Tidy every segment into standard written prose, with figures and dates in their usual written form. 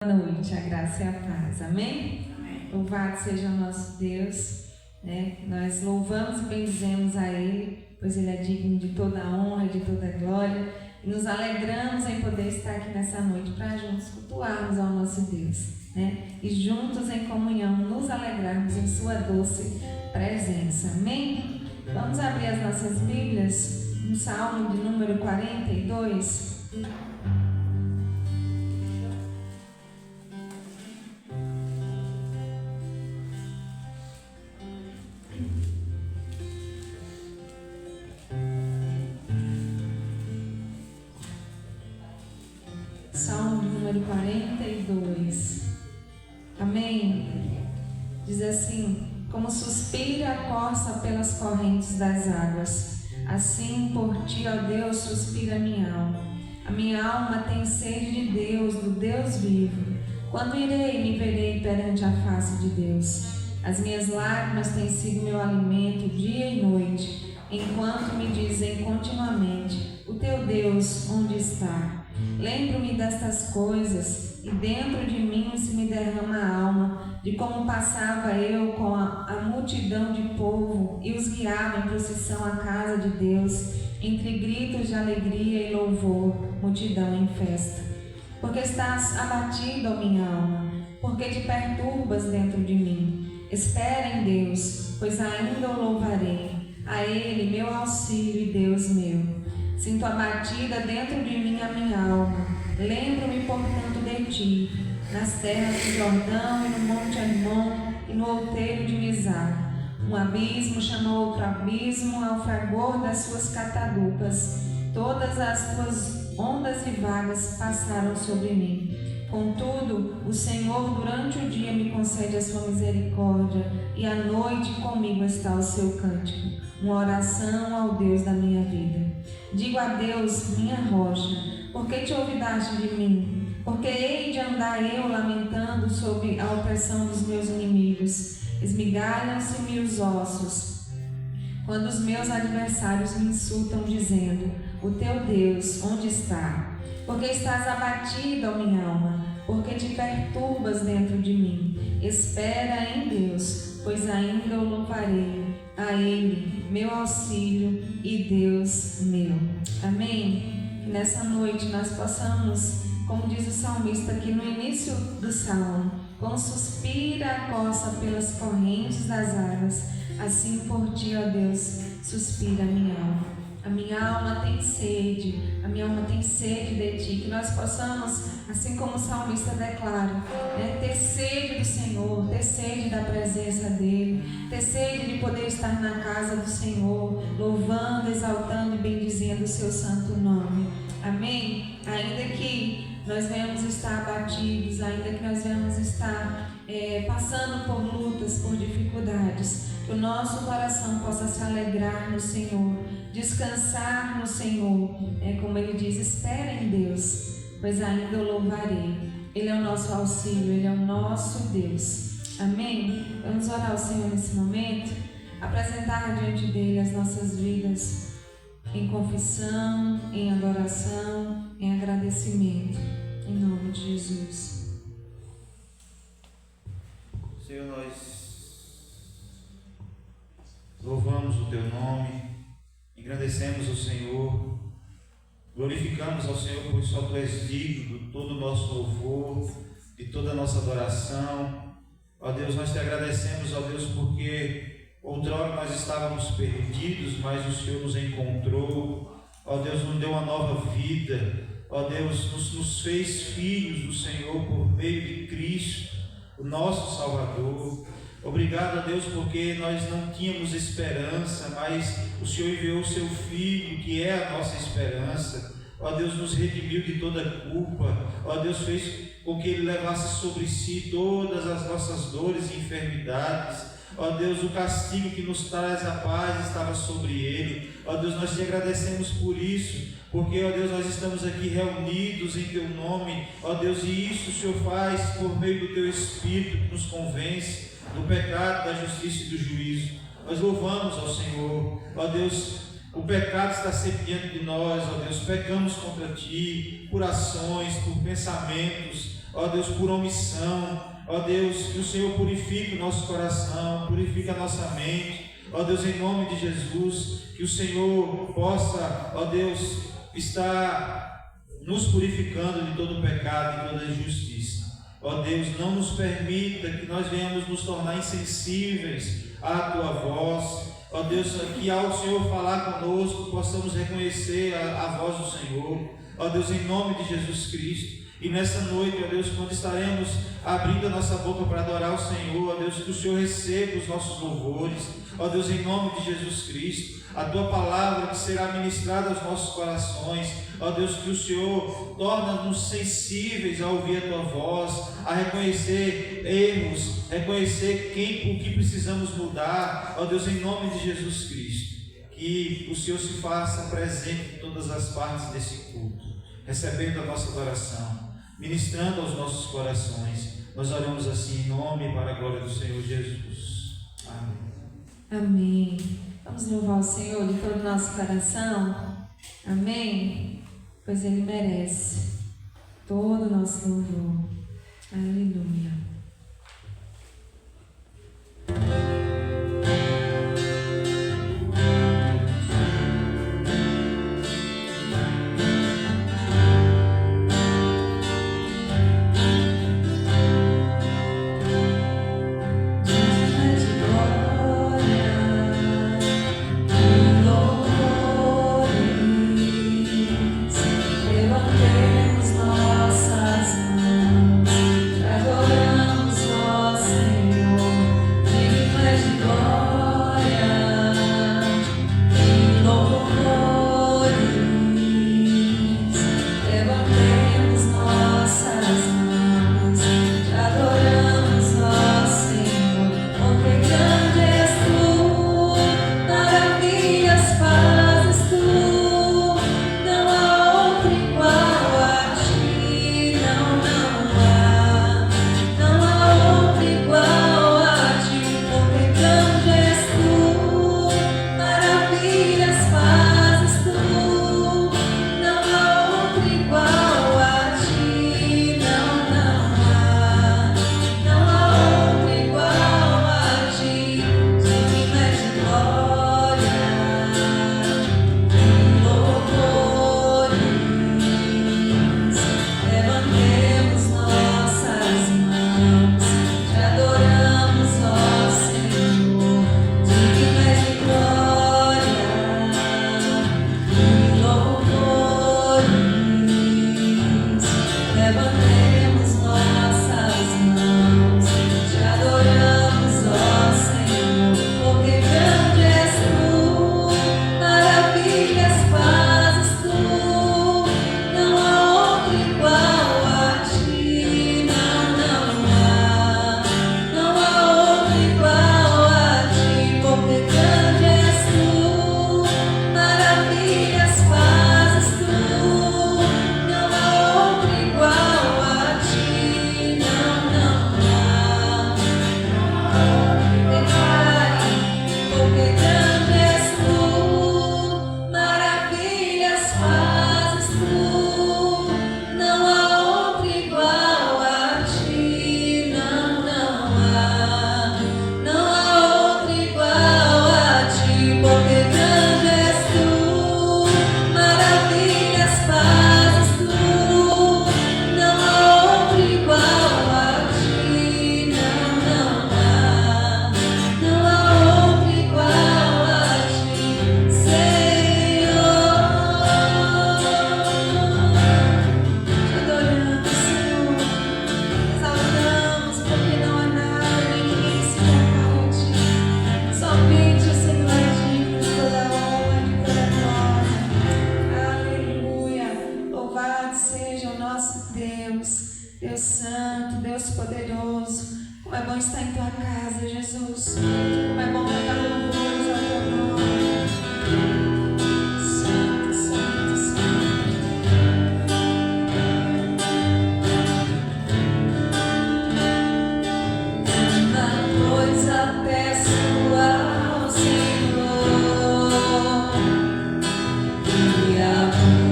Boa noite, a graça e a paz, amém? Louvado seja o nosso Deus, né? Nós louvamos e bendizemos a Ele, pois Ele é digno de toda a honra, de toda a glória, e nos alegramos em poder estar aqui nessa noite para juntos cultuarmos ao nosso Deus, né? E juntos em comunhão nos alegrarmos em Sua doce presença, amém? Vamos abrir as nossas Bíblias no Salmo de número 42. Salmo número 42. Amém? Diz assim: como suspira a corça pelas correntes das águas, assim por ti, ó Deus, suspira a minha alma. A minha alma tem sede de Deus, do Deus vivo. Quando irei e me verei perante a face de Deus? As minhas lágrimas têm sido meu alimento dia e noite, enquanto me dizem continuamente: o teu Deus onde está? Lembro-me destas coisas, e dentro de mim se me derrama a alma, de como passava eu com a multidão de povo e os guiava em procissão à casa de Deus, entre gritos de alegria e louvor, multidão em festa. Porque estás abatido, ó minha alma, porque te perturbas dentro de mim. Espera em Deus, pois ainda o louvarei, a Ele meu auxílio e Deus meu. Sinto abatida dentro de mim a minha alma. Lembro-me, portanto, de ti, nas terras do Jordão e no monte Hermon e no outeiro de Mizar. Um abismo chamou outro abismo ao fragor das suas catadupas. Todas as tuas ondas e vagas passaram sobre mim. Contudo, o Senhor durante o dia me concede a sua misericórdia, e à noite comigo está o seu cântico, uma oração ao Deus da minha vida. Digo a Deus, minha rocha: por que te olvidaste de mim? Porque hei de andar eu lamentando sob a opressão dos meus inimigos? Esmigalham-se-me os ossos, quando os meus adversários me insultam, dizendo: o teu Deus onde está? Porque estás abatida, ó minha alma, porque te perturbas dentro de mim. Espera em Deus, pois ainda o louvarei, a Ele, meu auxílio e Deus meu. Amém? Que nessa noite nós possamos, como diz o salmista aqui no início do salmo: como suspira a corça pelas correntes das águas, assim por ti, ó Deus, suspira a minha alma. A minha alma tem sede de ti. Que nós possamos, assim como o salmista declara, ter sede do Senhor, ter sede da presença dEle, ter sede de poder estar na casa do Senhor, louvando, exaltando e bendizendo o seu santo nome. Amém? Ainda que nós venhamos estar abatidos, ainda que nós venhamos estar passando por lutas, por dificuldades, que o nosso coração possa se alegrar no Senhor, descansar no Senhor. Como ele diz: espera em Deus, pois ainda o louvarei. Ele é o nosso auxílio, Ele é o nosso Deus. Amém? Vamos orar ao Senhor nesse momento, apresentar diante dEle as nossas vidas em confissão, em adoração, em agradecimento, em nome de Jesus. Senhor, nós louvamos o Teu nome, engrandecemos o Senhor, glorificamos ao Senhor, pois só Tu és digno de todo o nosso louvor, de toda a nossa adoração. Ó Deus, nós Te agradecemos, ó Deus, porque outrora nós estávamos perdidos, mas o Senhor nos encontrou. Ó Deus, nos deu uma nova vida. Ó Deus, nos fez filhos do Senhor por meio de Cristo, o nosso Salvador. Obrigado a Deus, porque nós não tínhamos esperança, mas o Senhor enviou o seu Filho, que é a nossa esperança. Ó Deus, nos redimiu de toda culpa. Ó Deus, fez com que Ele levasse sobre si todas as nossas dores e enfermidades. Ó Deus, o castigo que nos traz a paz estava sobre Ele. Ó Deus, nós Te agradecemos por isso, porque, ó Deus, nós estamos aqui reunidos em Teu nome. Ó Deus, e isso o Senhor faz por meio do Teu Espírito, que nos convence do pecado, da justiça e do juízo. Nós louvamos ao Senhor. Ó Deus, o pecado está sempre diante de nós, ó Deus. Pecamos contra Ti por ações, por pensamentos, ó Deus, por omissão. Ó Deus, que o Senhor purifique o nosso coração, purifique a nossa mente. Ó Deus, em nome de Jesus, que o Senhor possa, ó Deus, estar nos purificando de todo pecado e toda injustiça. Ó Deus, não nos permita que nós venhamos nos tornar insensíveis à Tua voz. Ó Deus, que ao Senhor falar conosco, possamos reconhecer a voz do Senhor. Ó Deus, em nome de Jesus Cristo. E nessa noite, ó Deus, quando estaremos abrindo a nossa boca para adorar o Senhor, ó Deus, que o Senhor receba os nossos louvores. Ó Deus, em nome de Jesus Cristo, a Tua palavra que será ministrada aos nossos corações. Ó Deus, que o Senhor torna-nos sensíveis a ouvir a Tua voz, a reconhecer erros, reconhecer o que precisamos mudar. Ó Deus, em nome de Jesus Cristo, que o Senhor se faça presente em todas as partes desse culto, recebendo a nossa adoração, ministrando aos nossos corações. Nós oramos assim em nome e para a glória do Senhor Jesus. Amém. Amém. Vamos louvar o Senhor de todo o nosso coração. Amém. Pois Ele merece todo o nosso louvor. Aleluia.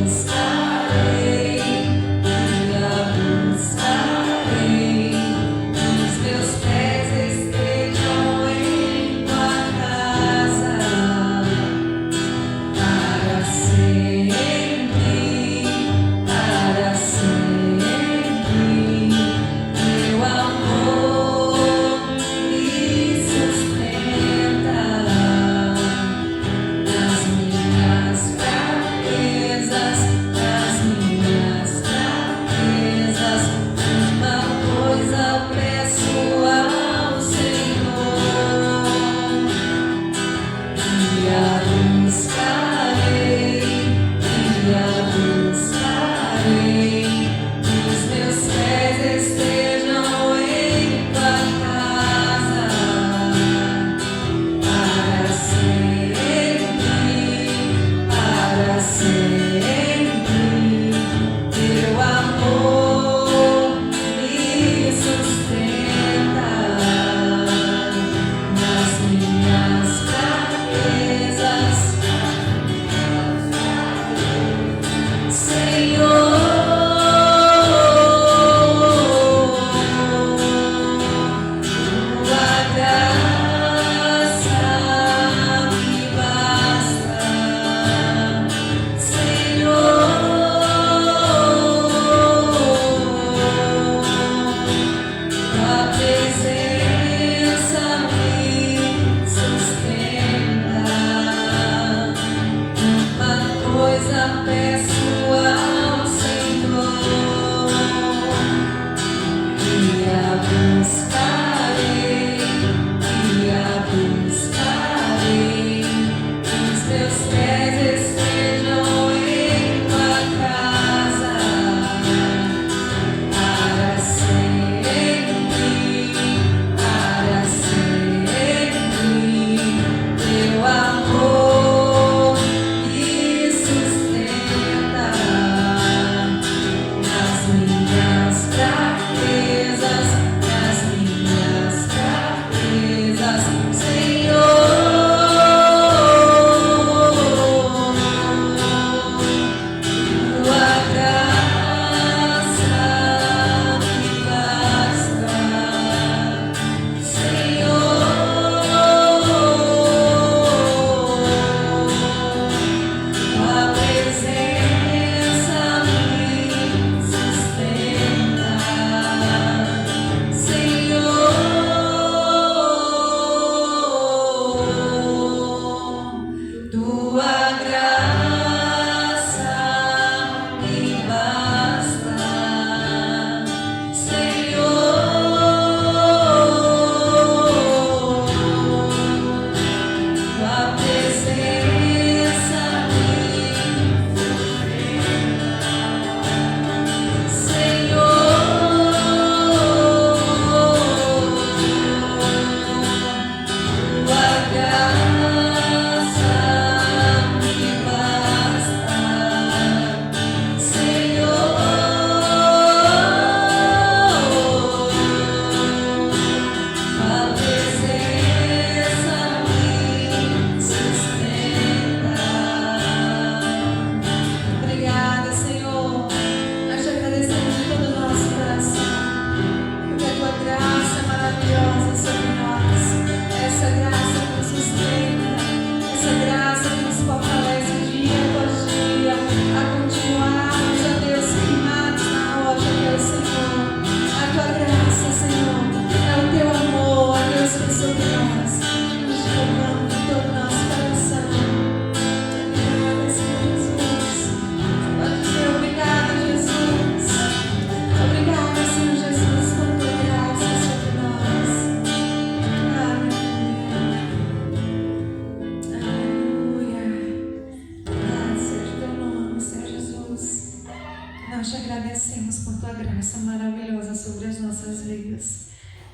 Buscarei, buscarei.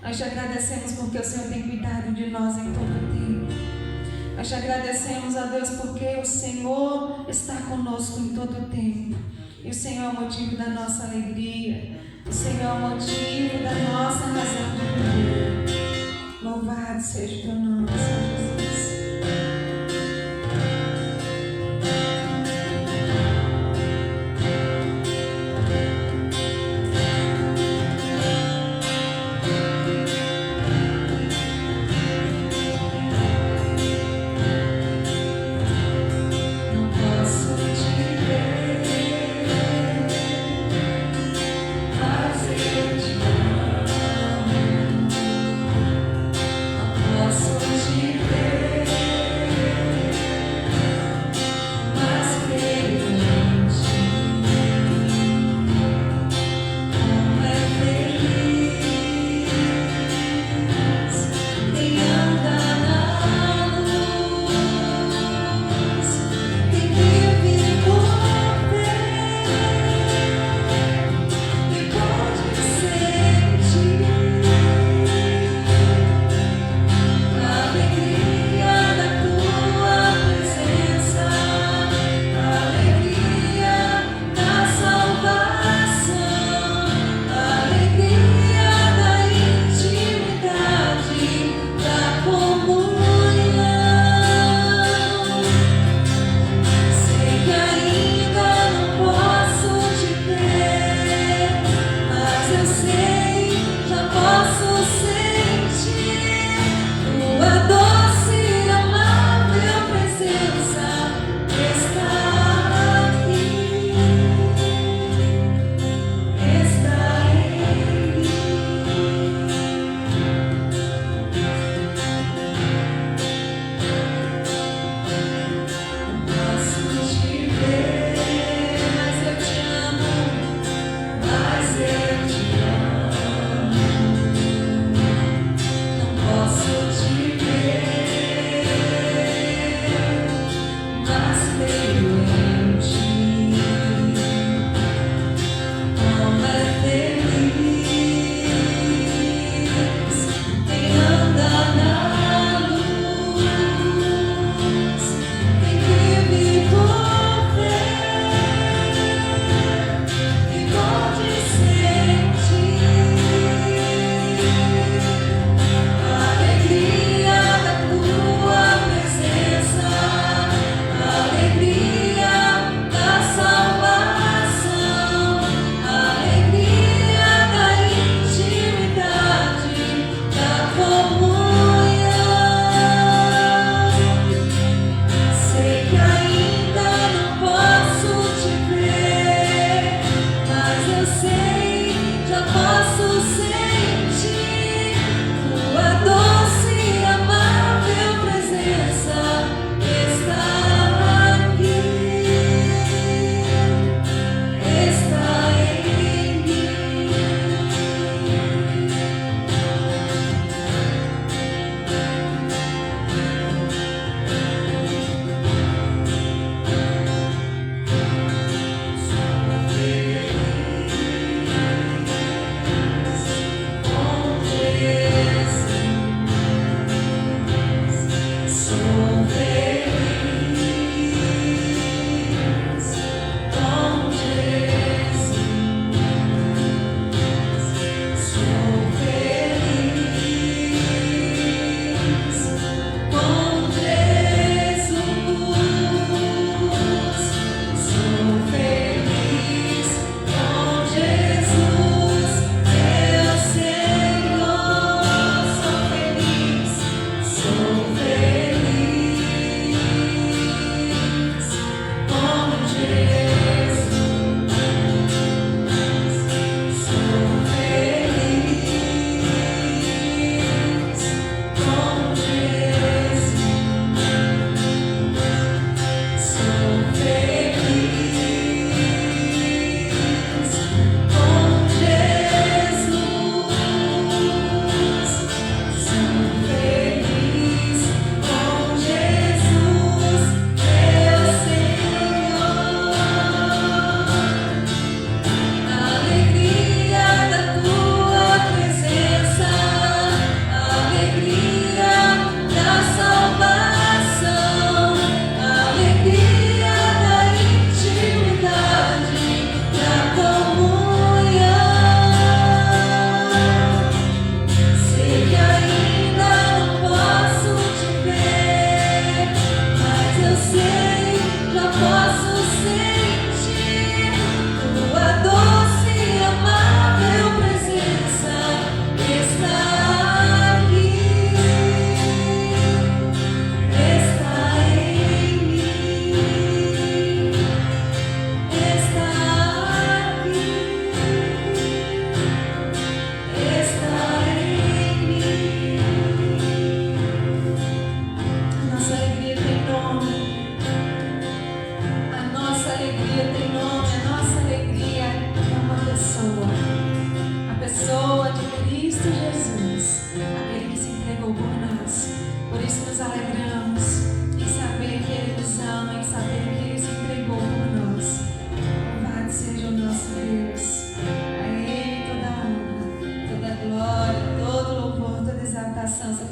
Nós te agradecemos porque o Senhor tem cuidado de nós em todo o tempo. Nós te agradecemos, ó Deus, porque o Senhor está conosco em todo o tempo. E o Senhor é o motivo da nossa alegria. O Senhor é o motivo da nossa razão de viver. Louvado seja o teu nome, Senhor Jesus. Posso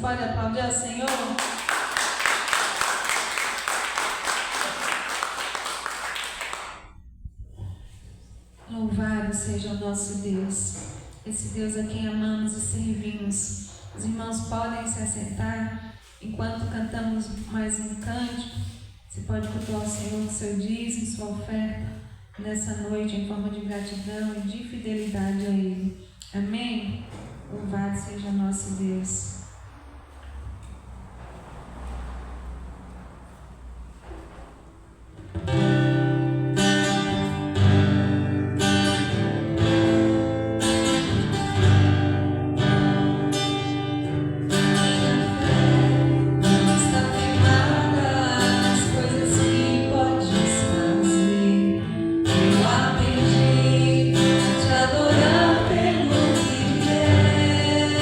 pode aplaudir ao Senhor? Louvado seja o nosso Deus, esse Deus a quem amamos e servimos. Os irmãos podem se assentar enquanto cantamos mais um cântico. Você pode cultuar o Senhor com seu dízimo, sua oferta nessa noite em forma de gratidão e de fidelidade a Ele. Amém? Louvado seja nosso Deus. Adorar pelo que és.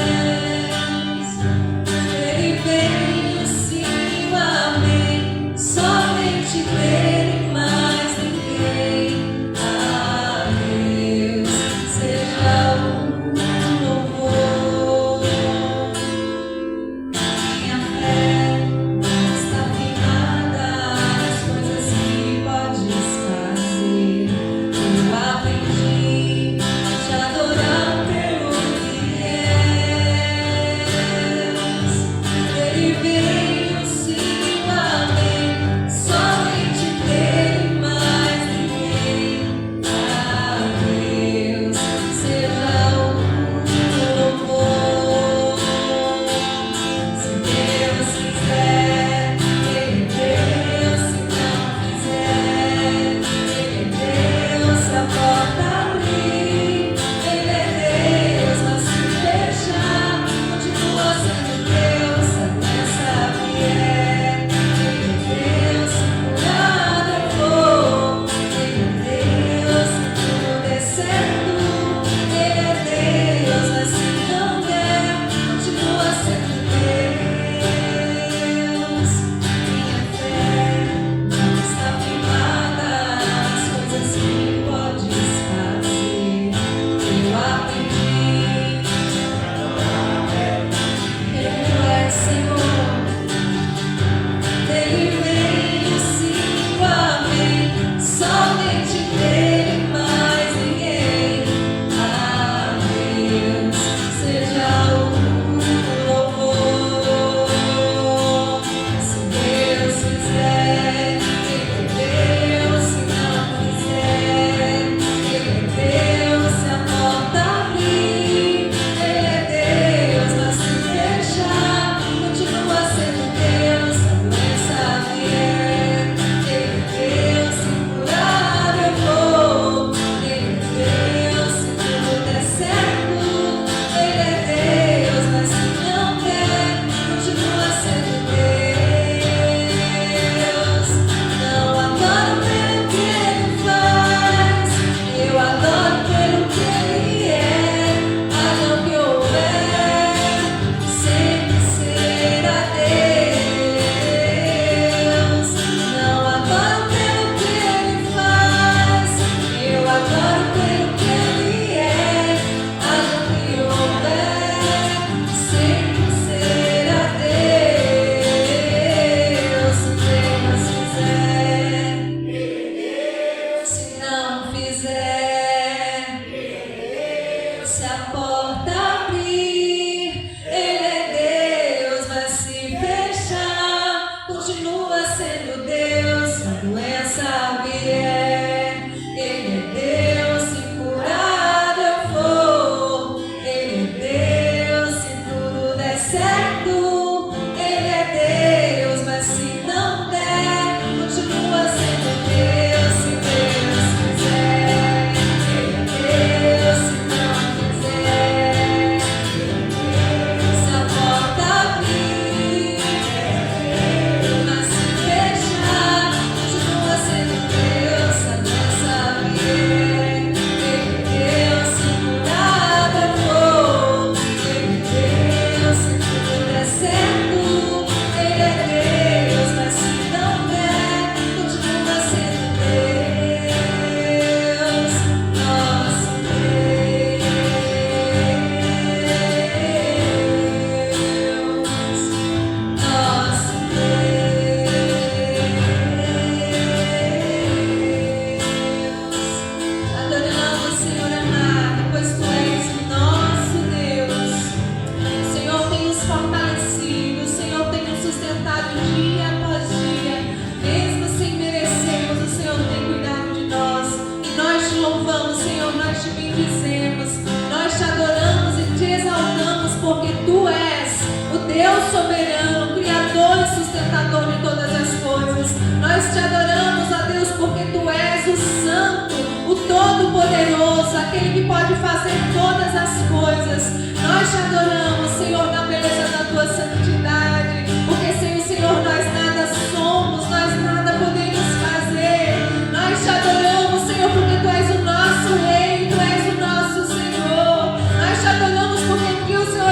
Nós te adoramos, ó Deus, porque Tu és o Santo, o Todo-Poderoso, aquele que pode fazer todas as coisas. Nós te adoramos, Senhor, na beleza da Tua santidade, porque sem o Senhor nós nada somos, nós nada podemos fazer. Nós te adoramos, Senhor, porque Tu és o nosso Rei, Tu és o nosso Senhor. Nós te adoramos porque o Senhor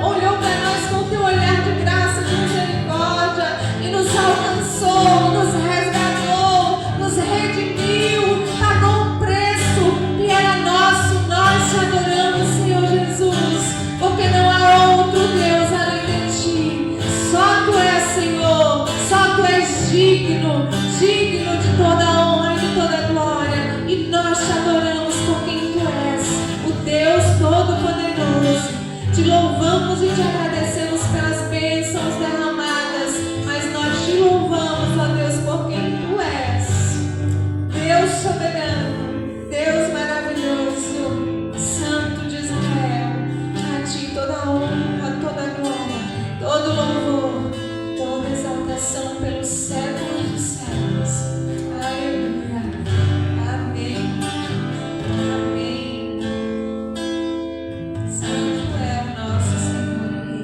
olhou para nós com o Teu olhar de graça, de misericórdia, e nos alcançou, nos resgatou, nos redimiu, pagou um preço que era nosso. Nós te adoramos, Senhor Jesus, porque não há outro Deus além de Ti. Só Tu és, Senhor, só Tu és digno, digno de toda a honra e de toda a glória. E nós te adoramos por quem Tu és, o Deus Todo-Poderoso. Te louvamos e te agradecemos pelas bênçãos derramadas, mas nós te louvamos, ó Deus, por quem Tu és. Deus soberano, Deus maravilhoso, Santo de Israel. A Ti toda a honra, toda a glória, todo louvor, toda exaltação pelos séculos dos séculos. Aleluia. Amém. Amém. Santo é o nosso Senhor e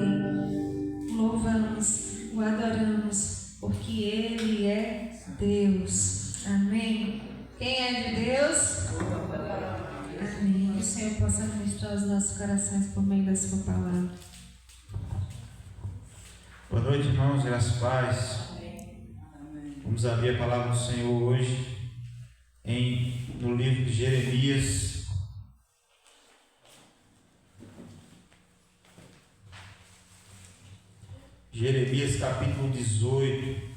Rei. Louvamos, o adoramos, porque Ele é Deus. Amém. Quem é de Deus? Amém. Que o Senhor possa ministrar os nossos corações por meio da Sua palavra. Boa noite, irmãos, graças e paz. Vamos abrir a palavra do Senhor hoje no livro de Jeremias. Jeremias capítulo 18.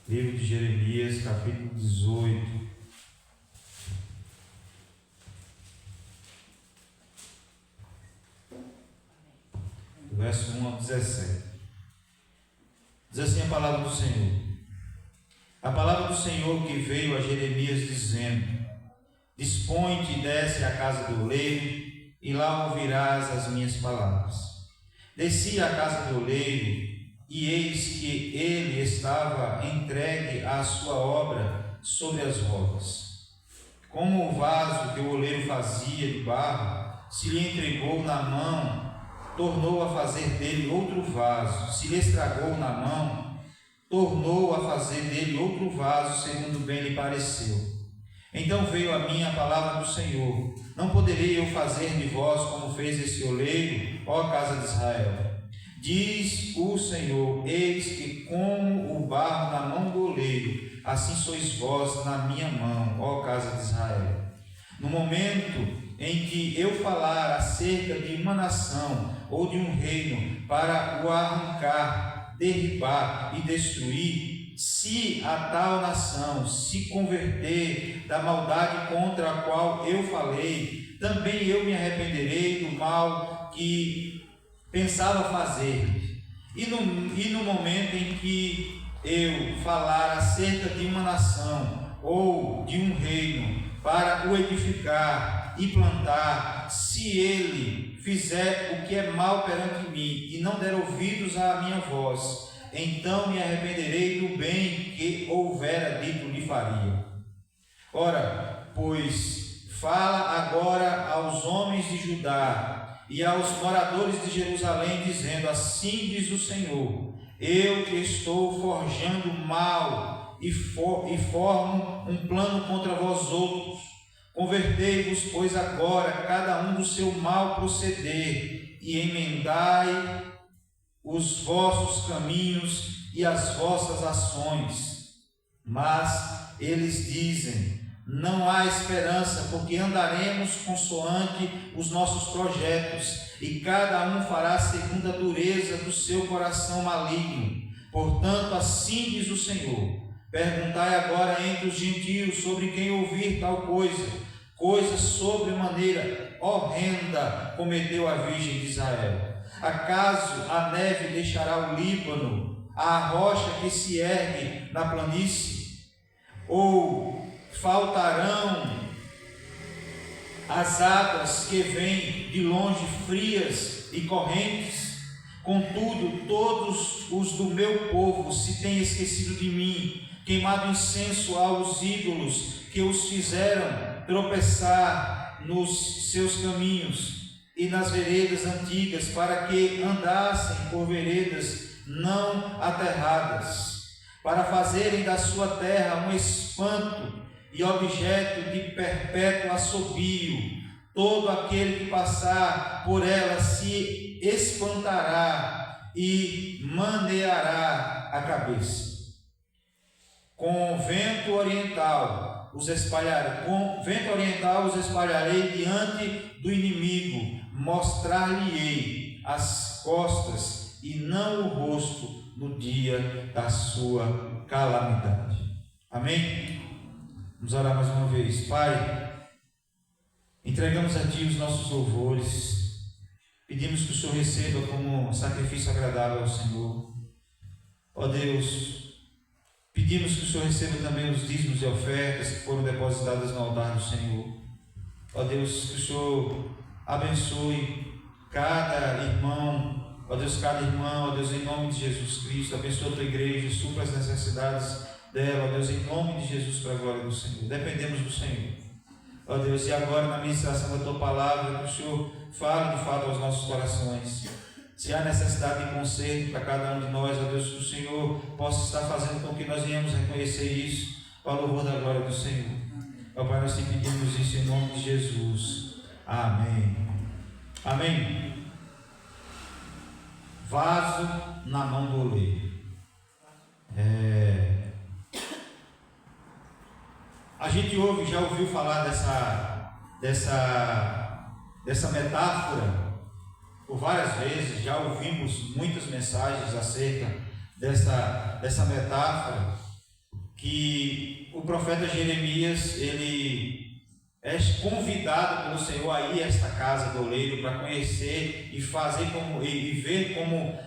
Livro de Jeremias, capítulo 18. Verso 1 ao 17. Diz assim a palavra do Senhor. A palavra do Senhor que veio a Jeremias dizendo: Dispõe-te e desce à casa do oleiro, e lá ouvirás as minhas palavras. Desci à casa do oleiro, e eis que ele estava entregue à sua obra sobre as rodas. Como o vaso que o oleiro fazia de barro, se lhe entregou na mão, tornou a fazer dele outro vaso. Se lhe estragou na mão, tornou a fazer dele outro vaso, segundo bem lhe pareceu. Então veio a mim a palavra do Senhor: Não poderei eu fazer de vós como fez esse oleiro, ó casa de Israel? Diz o Senhor: Eis que como o barro na mão do oleiro, assim sois vós na minha mão, ó casa de Israel. No momento em que eu falar acerca de uma nação ou de um reino para o arrancar, derribar e destruir, se a tal nação se converter da maldade contra a qual eu falei, também eu me arrependerei do mal que pensava fazer. E no momento em que eu falar acerca de uma nação ou de um reino para o edificar e plantar, se ele fizer o que é mal perante mim e não der ouvidos à minha voz, então me arrependerei do bem que houvera dito lhe faria. Ora, pois, fala agora aos homens de Judá e aos moradores de Jerusalém, dizendo: Assim diz o Senhor: Eu estou forjando mal e formo um plano contra vós outros. Convertei-vos, pois, agora, cada um do seu mal proceder, e emendai os vossos caminhos e as vossas ações. Mas eles dizem: Não há esperança, porque andaremos consoante os nossos projetos, e cada um fará segundo a dureza do seu coração maligno. Portanto, assim diz o Senhor: Perguntai agora entre os gentios sobre quem ouvir tal coisa sobremaneira horrenda cometeu a Virgem de Israel. Acaso a neve deixará o Líbano, a rocha que se ergue na planície? Ou faltarão as águas que vêm de longe frias e correntes? Contudo, todos os do meu povo se têm esquecido de mim, queimado incenso aos ídolos que os fizeram tropeçar nos seus caminhos e nas veredas antigas, para que andassem por veredas não aterradas, para fazerem da sua terra um espanto e objeto de perpétuo assobio. Todo aquele que passar por ela se espantará e mandeará a cabeça. Com vento oriental os espalharei, diante do inimigo, mostrar-lhe-ei as costas e não o rosto no dia da sua calamidade. Amém? Vamos orar mais uma vez. Pai, entregamos a Ti os nossos louvores, pedimos que o Senhor receba como sacrifício agradável ao Senhor. Ó Deus, pedimos que o Senhor receba também os dízimos e ofertas que foram depositadas no altar do Senhor. Ó Deus, que o Senhor abençoe cada irmão, ó Deus, cada irmã, ó Deus, em nome de Jesus Cristo, abençoa a Tua igreja, supra as necessidades dela, ó Deus, em nome de Jesus, para a glória do Senhor. Dependemos do Senhor. Ó Deus, e agora na ministração da Tua palavra, que o Senhor fale de fato aos nossos corações. Se há necessidade de conserto para cada um de nós, ó Deus, que o Senhor possa estar fazendo com que nós venhamos reconhecer isso, para o louvor da glória do Senhor. Ó Pai, nós te pedimos isso em nome de Jesus. Amém. Amém. Vaso na mão do oleiro. A gente já ouviu falar dessa metáfora por várias vezes, já ouvimos muitas mensagens acerca dessa metáfora, que o profeta Jeremias, ele é convidado pelo Senhor a ir a esta casa do oleiro para conhecer e fazer e ver como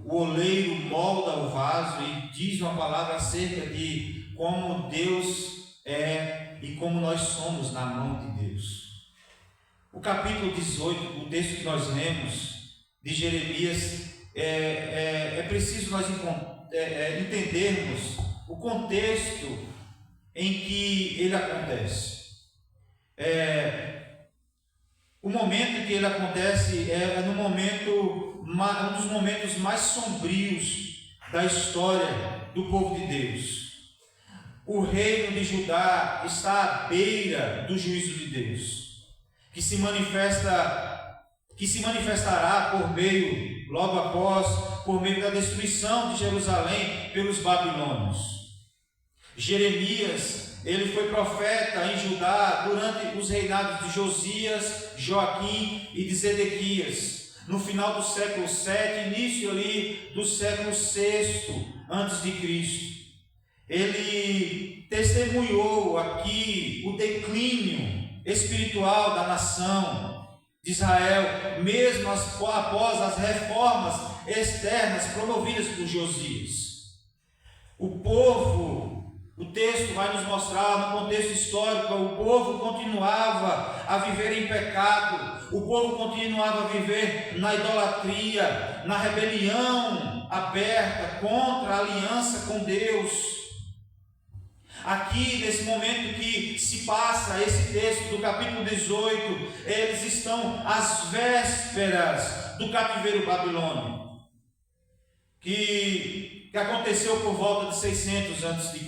o oleiro molda o vaso, e diz uma palavra acerca de como Deus é e como nós somos na mão de Deus. O capítulo 18, o texto que nós lemos de Jeremias, é preciso nós entendermos o contexto em que ele acontece. O momento em que ele acontece um dos momentos mais sombrios da história do povo de Deus. O reino de Judá está à beira do juízo de Deus, que se manifestará por meio da destruição de Jerusalém pelos babilônios. Jeremias, ele foi profeta em Judá durante os reinados de Josias, Joaquim e de Zedequias, no final do século 7, início ali do século 6 a.C. Ele testemunhou aqui o declínio espiritual da nação de Israel, mesmo após as reformas externas promovidas por Josias. O texto vai nos mostrar, no contexto histórico, o povo continuava a viver em pecado, o povo continuava a viver na idolatria, na rebelião aberta contra a aliança com Deus. Aqui, nesse momento que se passa esse texto do capítulo 18, eles estão às vésperas do cativeiro babilônico, que aconteceu por volta de 600 a.C.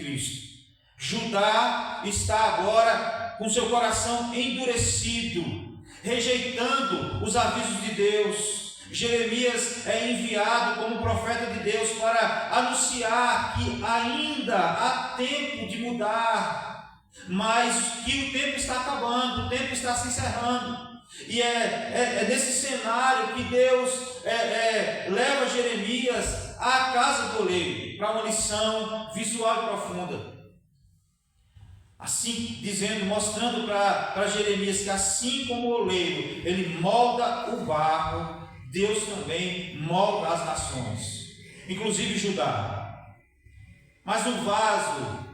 Judá está agora com seu coração endurecido, rejeitando os avisos de Deus. Jeremias é enviado como profeta de Deus para anunciar que ainda há tempo de mudar, mas que o tempo está acabando, o tempo está se encerrando. E é nesse cenário que Deus leva Jeremias à casa do oleiro para uma lição visual e profunda. Assim dizendo, mostrando para Jeremias que assim como o oleiro ele molda o barro, Deus também molda as nações. inclusive Judá. Mas o vaso,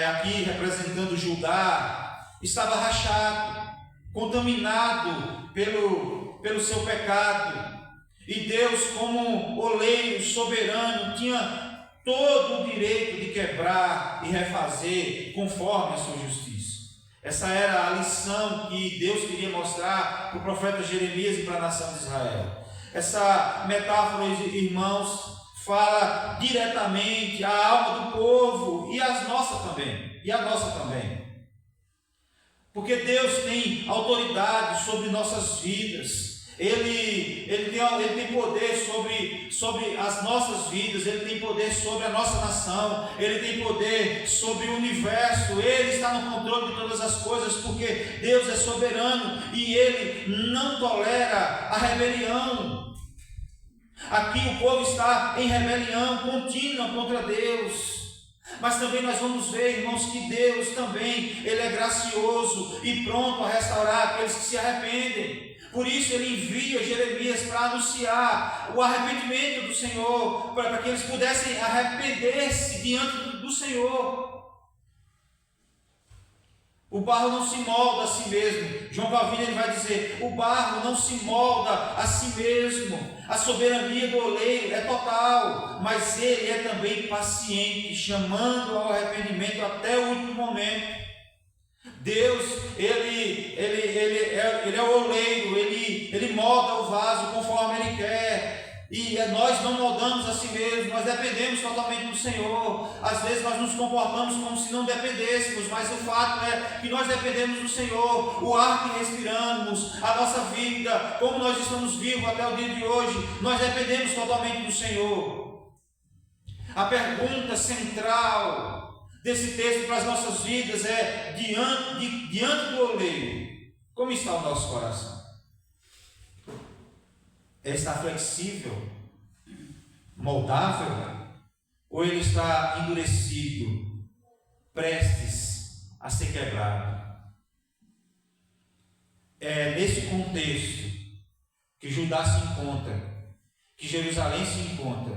aqui representando Judá, estava rachado, contaminado pelo seu pecado. E Deus, como oleiro soberano, tinha todo o direito de quebrar e refazer conforme a sua justiça. Essa era a lição que Deus queria mostrar para o profeta Jeremias e para a nação de Israel. Essa metáfora, irmãos, fala diretamente à alma do povo e a nossa também. Porque Deus tem autoridade sobre nossas vidas. Ele tem poder sobre as nossas vidas, Ele tem poder sobre a nossa nação, Ele tem poder sobre o universo, Ele está no controle de todas as coisas, porque Deus é soberano e Ele não tolera a rebelião. Aqui o povo está em rebelião contínua contra Deus. Mas também nós vamos ver, irmãos, que Deus também, Ele é gracioso e pronto a restaurar aqueles que se arrependem. Por isso Ele envia Jeremias para anunciar o arrependimento do Senhor, para que eles pudessem arrepender-se diante do Senhor. O barro não se molda a si mesmo. João Calvino ele vai dizer, o barro não se molda a si mesmo. A soberania do oleiro é total, mas Ele é também paciente, chamando ao arrependimento até o último momento. Deus, Ele é o oleiro, Ele molda o vaso conforme Ele quer. E nós não moldamos a si mesmos, nós dependemos totalmente do Senhor. Às vezes nós nos comportamos como se não dependêssemos, mas o fato é que nós dependemos do Senhor. O ar que respiramos, a nossa vida, como nós estamos vivos até o dia de hoje, nós dependemos totalmente do Senhor. A pergunta central desse texto para as nossas vidas é: diante do oleiro, como está o nosso coração? Está flexível, moldável, ou ele está endurecido, prestes a ser quebrado? É nesse contexto que Judá se encontra, que Jerusalém se encontra,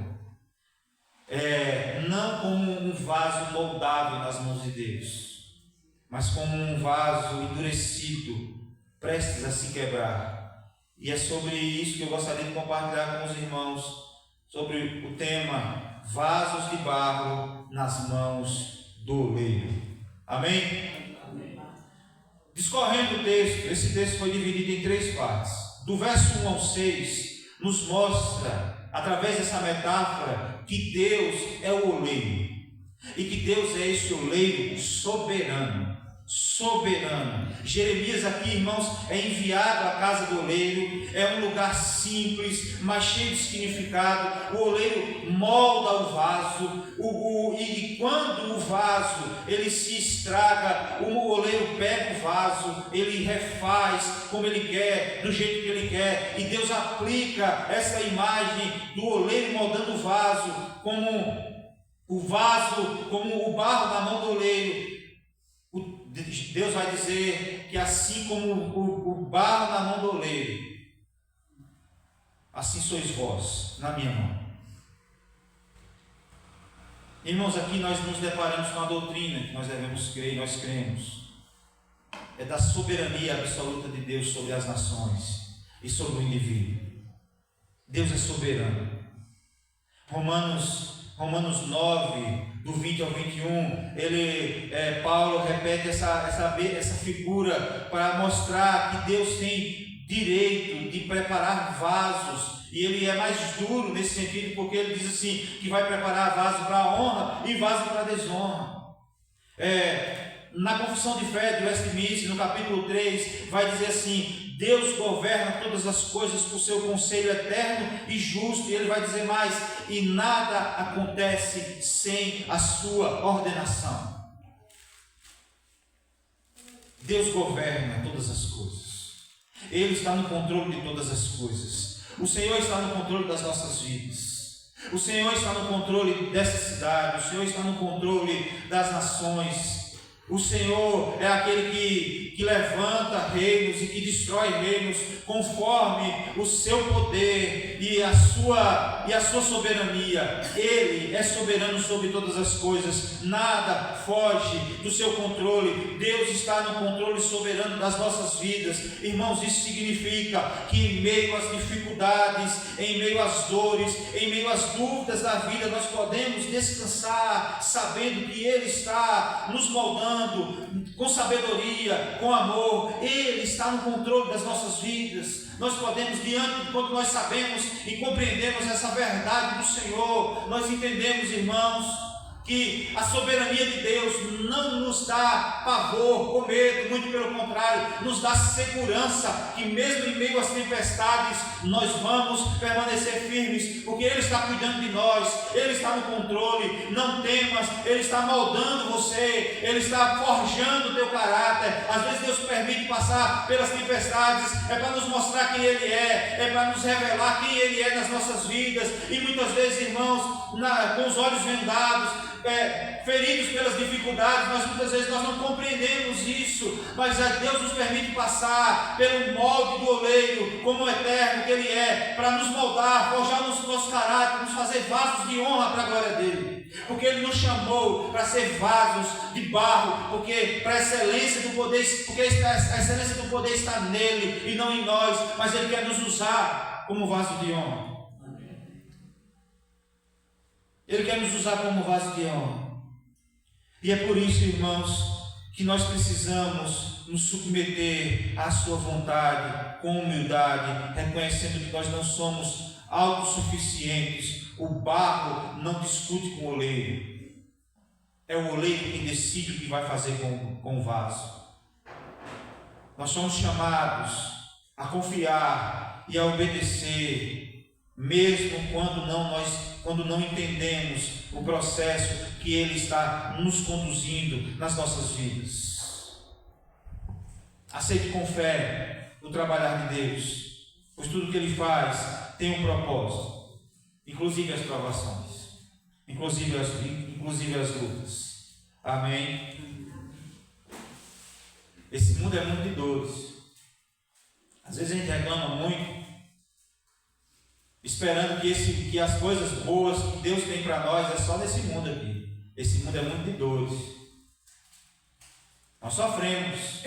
não como um vaso moldável nas mãos de Deus, mas como um vaso endurecido, prestes a se quebrar. E é sobre isso que eu gostaria de compartilhar com os irmãos, sobre o tema vasos de barro nas mãos do oleiro. Amém? Amém. Discorrendo o texto, esse texto foi dividido em 3 partes. Do verso 1 ao 6, nos mostra, através dessa metáfora, que Deus é o oleiro. E que Deus é esse oleiro soberano. Jeremias aqui, irmãos, é enviado à casa do oleiro. É um lugar simples, mas cheio de significado. O oleiro molda o vaso, e quando o vaso ele se estraga, o oleiro pega o vaso, ele refaz como ele quer, do jeito que ele quer, e Deus aplica essa imagem do oleiro moldando o vaso, como o barro na mão do oleiro. Deus vai dizer que assim como o barro na mão do oleiro, assim sois vós na minha mão. Irmãos, aqui nós nos deparamos com a doutrina que nós devemos crer, nós cremos. É da soberania absoluta de Deus sobre as nações e sobre o indivíduo. Deus é soberano. Romanos 9, do 20 ao 21, Paulo repete essa figura para mostrar que Deus tem direito de preparar vasos, e ele é mais duro nesse sentido, porque ele diz assim, que vai preparar vaso para a honra e vaso para a desonra. Na Confissão de Fé de Westminster, no capítulo 3, vai dizer assim: Deus governa todas as coisas por seu conselho eterno e justo. E ele vai dizer mais: e nada acontece sem a sua ordenação. Deus governa todas as coisas. Ele está no controle de todas as coisas. O Senhor está no controle das nossas vidas. O Senhor está no controle dessa cidade. O Senhor está no controle das nações. O Senhor é aquele que levanta reinos e que destrói reinos conforme o seu poder e a sua soberania. Ele é soberano sobre todas as coisas, nada foge do seu controle. Deus está no controle soberano das nossas vidas. Irmãos, isso significa que em meio às dificuldades, em meio às dores, em meio às dúvidas da vida, nós podemos descansar sabendo que Ele está nos moldando com sabedoria, com amor. Ele está no controle das nossas vidas. Nós podemos, quando nós sabemos e compreendemos essa verdade do Senhor, nós entendemos, irmãos, que a soberania de Deus não nos dá pavor ou medo, muito pelo contrário, nos dá segurança, que mesmo em meio às tempestades, nós vamos permanecer firmes, porque Ele está cuidando de nós, Ele está no controle. Não temas, Ele está moldando você, Ele está forjando o teu caráter. Às vezes Deus permite passar pelas tempestades, é para nos mostrar quem Ele é para nos revelar quem Ele é nas nossas vidas. E muitas vezes, irmãos, com os olhos vendados, feridos pelas dificuldades, mas muitas vezes nós não compreendemos isso, mas Deus nos permite passar pelo molde do oleiro, como o eterno que Ele é, para nos moldar, forjar o nosso caráter, nos fazer vasos de honra para a glória dEle, porque Ele nos chamou para ser vasos de barro, porque para a excelência do poder, porque a excelência do poder está nele e não em nós, mas Ele quer nos usar como vaso de honra. Ele quer nos usar como vaso de honra. E é por isso, irmãos, que nós precisamos nos submeter à sua vontade, com humildade, reconhecendo que nós não somos autossuficientes. O barro não discute com o oleiro. É o oleiro quem decide o que vai fazer com o vaso. Nós somos chamados a confiar e a obedecer, mesmo quando não entendemos o processo que Ele está nos conduzindo nas nossas vidas. Aceite com fé o trabalhar de Deus, pois tudo que Ele faz tem um propósito, inclusive as provações, inclusive as lutas. Amém? Esse mundo é muito de dores. Às vezes a gente reclama muito, esperando que as coisas boas que Deus tem para nós é só nesse mundo aqui. Esse mundo é muito de dores. Nós sofremos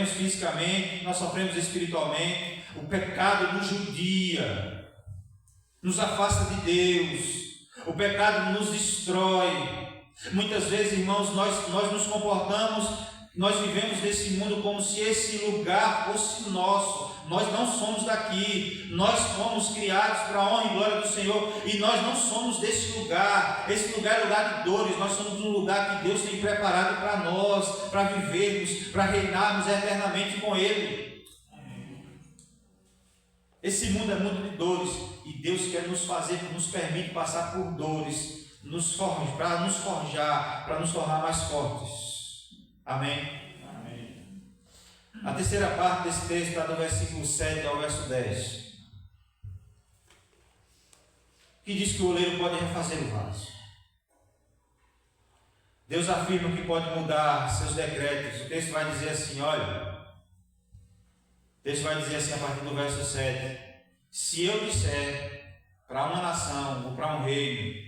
fisicamente, nós sofremos espiritualmente. O pecado nos judia, nos afasta de Deus. O pecado nos destrói. Muitas vezes, irmãos, nós nos comportamos, nós vivemos nesse mundo como se esse lugar fosse nosso. Nós não somos daqui, nós fomos criados para a honra e glória do Senhor, e nós não somos desse lugar. Esse lugar é lugar de dores. Nós somos um lugar que Deus tem preparado para nós, para vivermos, para reinarmos eternamente com Ele. Esse mundo é mundo de dores, e Deus quer nos permite passar por dores, para nos forjar, para nos tornar mais fortes. Amém? A terceira parte desse texto está do versículo 7 ao verso 10, que diz que o oleiro pode refazer o vaso. Deus afirma que pode mudar seus decretos. O texto vai dizer assim, olha, o texto vai dizer assim a partir do verso 7, se eu disser para uma nação ou para um reino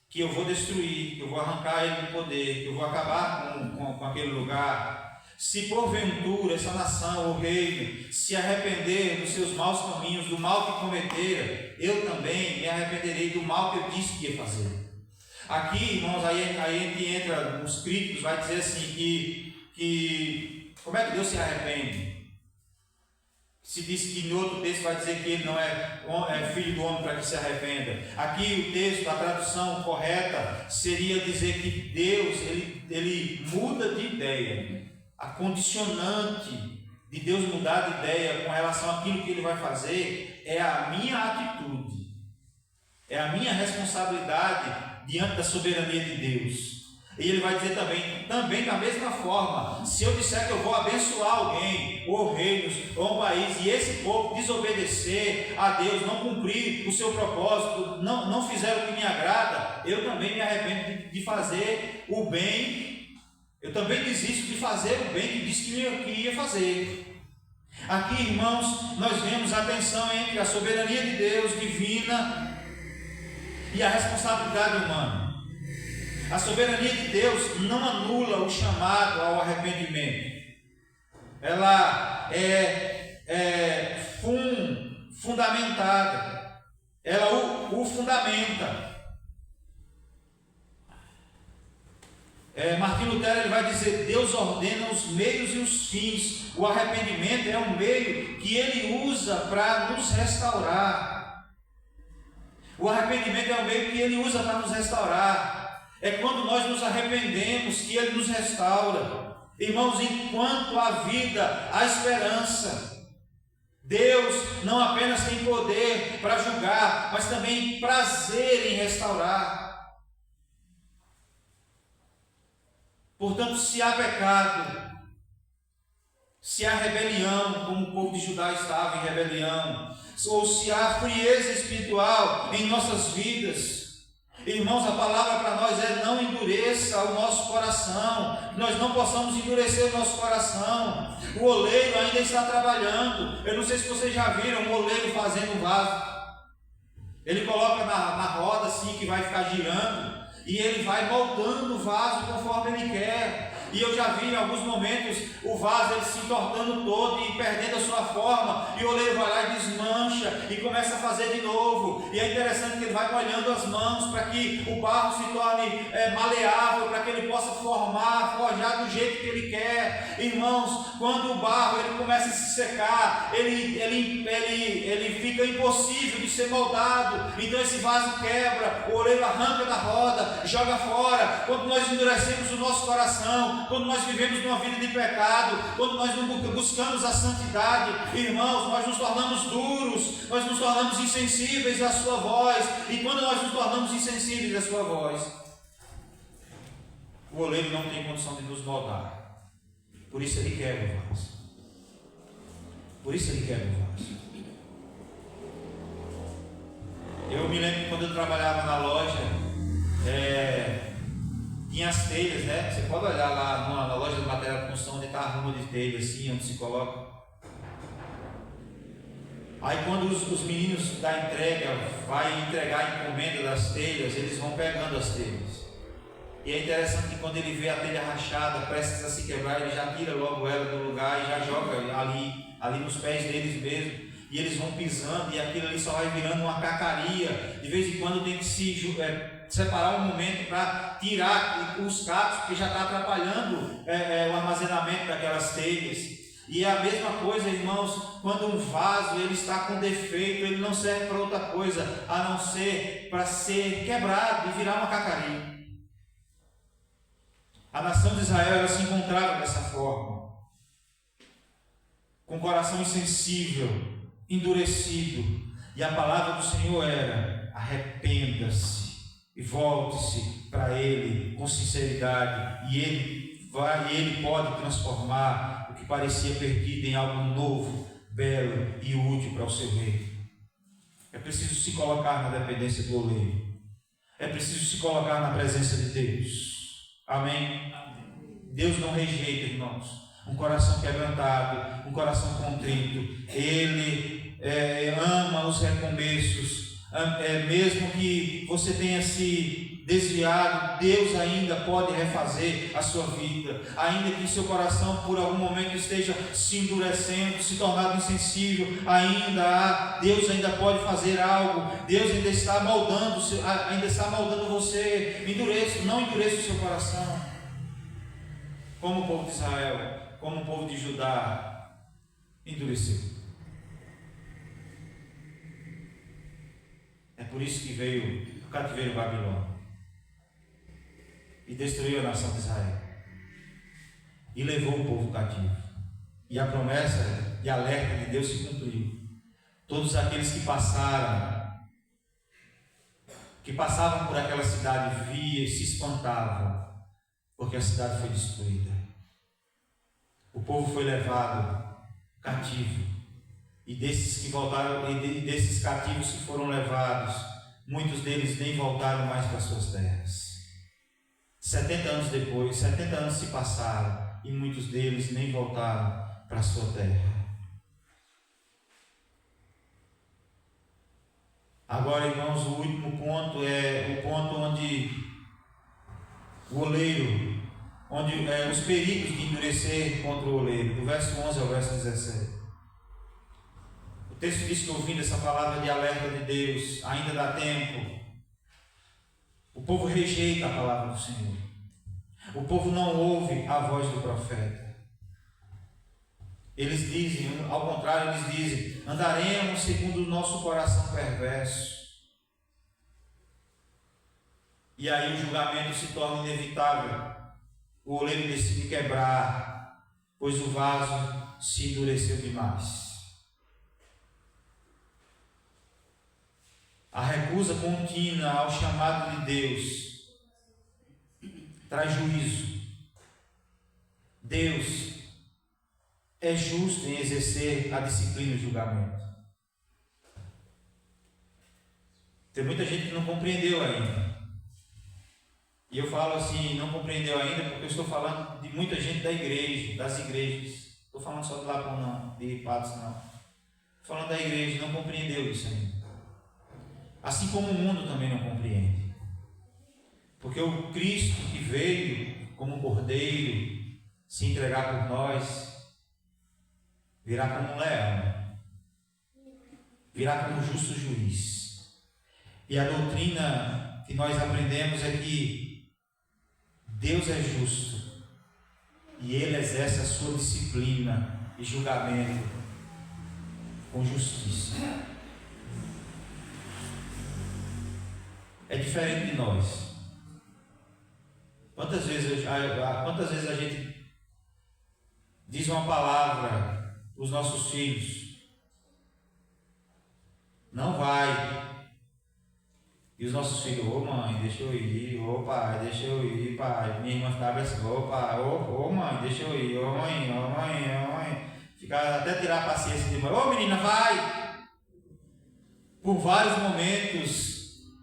que eu vou destruir, que eu vou arrancar ele do poder, que eu vou acabar com aquele lugar, se porventura essa nação ou reino se arrepender dos seus maus caminhos, do mal que cometeram, eu também me arrependerei do mal que eu disse que ia fazer. Aqui, irmãos, aí a gente entra nos críticos, vai dizer assim que como é que Deus se arrepende? Se diz que no outro texto vai dizer que ele não é filho do homem para que se arrependa. Aqui o texto, a tradução correta seria dizer que Deus ele muda de ideia. A condicionante de Deus mudar de ideia com relação àquilo que Ele vai fazer é a minha atitude, é a minha responsabilidade diante da soberania de Deus. E ele vai dizer também da mesma forma, se eu disser que eu vou abençoar alguém, ou reinos, ou um país, e esse povo desobedecer a Deus, não cumprir o seu propósito, não fizer o que me agrada, eu também me arrependo de fazer o bem, eu também desisto de fazer o bem que disse que ia fazer. Aqui, irmãos, nós vemos a tensão entre a soberania de Deus divina e a responsabilidade humana. A soberania de Deus não anula o chamado ao arrependimento. Ela é fundamentada. Ela o fundamenta. Martim Lutero ele vai dizer: Deus ordena os meios e os fins. O arrependimento é um meio que Ele usa para nos restaurar. O arrependimento é um meio que Ele usa para nos restaurar. É quando nós nos arrependemos que Ele nos restaura. Irmãos, enquanto há vida, há esperança. Deus não apenas tem poder para julgar, mas também prazer em restaurar. Portanto, se há pecado, se há rebelião, como o povo de Judá estava em rebelião, ou se há frieza espiritual em nossas vidas, irmãos, a palavra para nós é: não endureça o nosso coração, que nós não possamos endurecer o nosso coração. O oleiro ainda está trabalhando. Eu não sei se vocês já viram um oleiro fazendo um vaso. Ele coloca na roda assim que vai ficar girando, e ele vai moldando o vaso conforme ele quer. E eu já vi em alguns momentos o vaso ele se entortando todo e perdendo a sua forma, e o oleiro vai lá e desmancha e começa a fazer de novo. E é interessante que ele vai molhando as mãos para que o barro se torne maleável, para que ele possa forjar do jeito que ele quer. Irmãos, quando o barro ele começa a se secar, ele fica impossível de ser moldado. Então esse vaso quebra, o oleiro arranca da roda, joga fora. Quando nós endurecemos o nosso coração, quando nós vivemos numa vida de pecado, quando nós não buscamos a santidade, irmãos, nós nos tornamos duros, nós nos tornamos insensíveis à sua voz. E quando nós nos tornamos insensíveis à sua voz, o oleiro não tem condição de nos moldar. Por isso ele quebra o vaso. Por isso ele quebra o vaso. Eu me lembro que quando eu trabalhava na loja, tinha as telhas, né? Você pode olhar lá na loja de material de construção onde está a ruma de telha, assim, onde se coloca. Aí quando os meninos da entrega vai entregar a encomenda das telhas, eles vão pegando as telhas. E é interessante que quando ele vê a telha rachada, prestes a se quebrar, ele já tira logo ela do lugar e já joga ali nos pés deles mesmo. E eles vão pisando e aquilo ali só vai virando uma cacaria. De vez em quando tem que se separar um momento para tirar os cacos, porque já está atrapalhando o armazenamento daquelas telhas. E é a mesma coisa, irmãos, quando um vaso ele está com defeito, ele não serve para outra coisa, a não ser para ser quebrado e virar uma cacaria. A nação de Israel ela se encontrava dessa forma, com o coração insensível, endurecido, e a palavra do Senhor era: arrependa-se e volte-se para Ele com sinceridade, e Ele pode transformar o que parecia perdido em algo novo, belo e útil para o seu reino. É preciso se colocar na dependência do oleiro, é preciso se colocar na presença de Deus. Amém? Deus não rejeita, irmãos, um coração quebrantado, um coração contrito. Ele ama os recomeços. Mesmo que você tenha se desviado, Deus ainda pode refazer a sua vida. Ainda que seu coração por algum momento esteja se endurecendo, se tornando insensível, Deus ainda pode fazer algo. Deus ainda está moldando você. Não endureça o seu coração, como o povo de Israel, como o povo de Judá endureceu. É por isso que veio o cativeiro babilônico e destruiu a nação de Israel e levou o povo cativo. E a promessa e alerta de Deus se cumpriu. Todos aqueles que passavam por aquela cidade, viam e se espantavam porque a cidade foi destruída. O povo foi levado cativo. E desses que voltaram, e desses cativos que foram levados, muitos deles nem voltaram mais para suas terras. 70 anos depois, 70 anos se passaram e muitos deles nem voltaram para a sua terra. Agora, irmãos, o último ponto é o ponto onde o oleiro, onde os perigos de endurecer contra o oleiro, do verso 11 ao verso 17. O texto diz que, ouvindo essa palavra de alerta de Deus, ainda dá tempo. O povo rejeita a palavra do Senhor. O povo não ouve a voz do profeta. Eles dizem, ao contrário, eles dizem: andaremos segundo o nosso coração perverso. E aí o julgamento se torna inevitável. O oleiro decide quebrar, pois o vaso se endureceu demais. A recusa contínua ao chamado de Deus traz juízo. Deus é justo em exercer a disciplina e o julgamento. Tem muita gente que não compreendeu ainda. E eu falo assim, não compreendeu ainda, porque eu estou falando de muita gente da igreja, das igrejas. Estou falando só de Lapão não, de Patos não. Estou falando da igreja, não compreendeu isso ainda. Assim como o mundo também não compreende. Porque o Cristo que veio como cordeiro se entregar por nós, virá como um leão, virá como justo juiz. E a doutrina que nós aprendemos é que Deus é justo e Ele exerce a sua disciplina e julgamento com justiça. É diferente de nós. Quantas vezes a gente diz uma palavra para os nossos filhos: não vai. E os nossos filhos: ô mãe, deixa eu ir, ô pai, deixa eu ir, pai. Minha irmã ficava assim: ô pai, ô mãe, deixa eu ir, ô mãe, ô mãe, ô mãe. Ficava até tirar a paciência de mãe: ô menina, vai. Por vários momentos,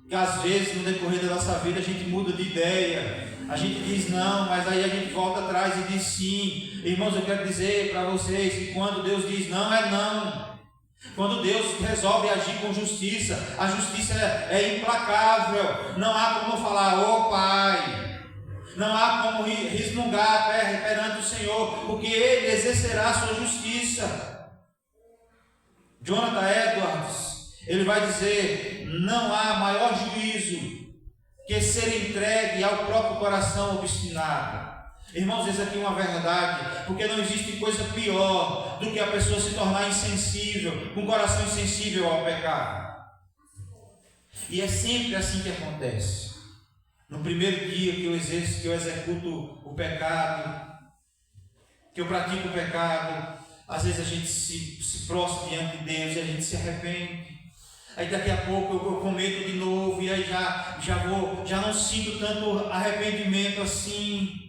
que às vezes no decorrer da nossa vida a gente muda de ideia, a gente diz não, mas aí a gente volta atrás e diz sim. Irmãos, eu quero dizer para vocês que quando Deus diz não, é não. Quando Deus resolve agir com justiça, a justiça é implacável. Não há como falar: ô pai, não há como resmungar perante o Senhor, porque Ele exercerá a sua justiça. Jonathan Edwards, ele vai dizer: não há maior juízo que ser entregue ao próprio coração obstinado. Irmãos, isso aqui é uma verdade, porque não existe coisa pior do que a pessoa se tornar insensível, com o coração insensível ao pecado. E é sempre assim que acontece. No primeiro dia que eu executo o pecado, que eu pratico o pecado, às vezes a gente se prostra diante de Deus e a gente se arrepende. Aí daqui a pouco eu cometo de novo e aí já não sinto tanto arrependimento assim.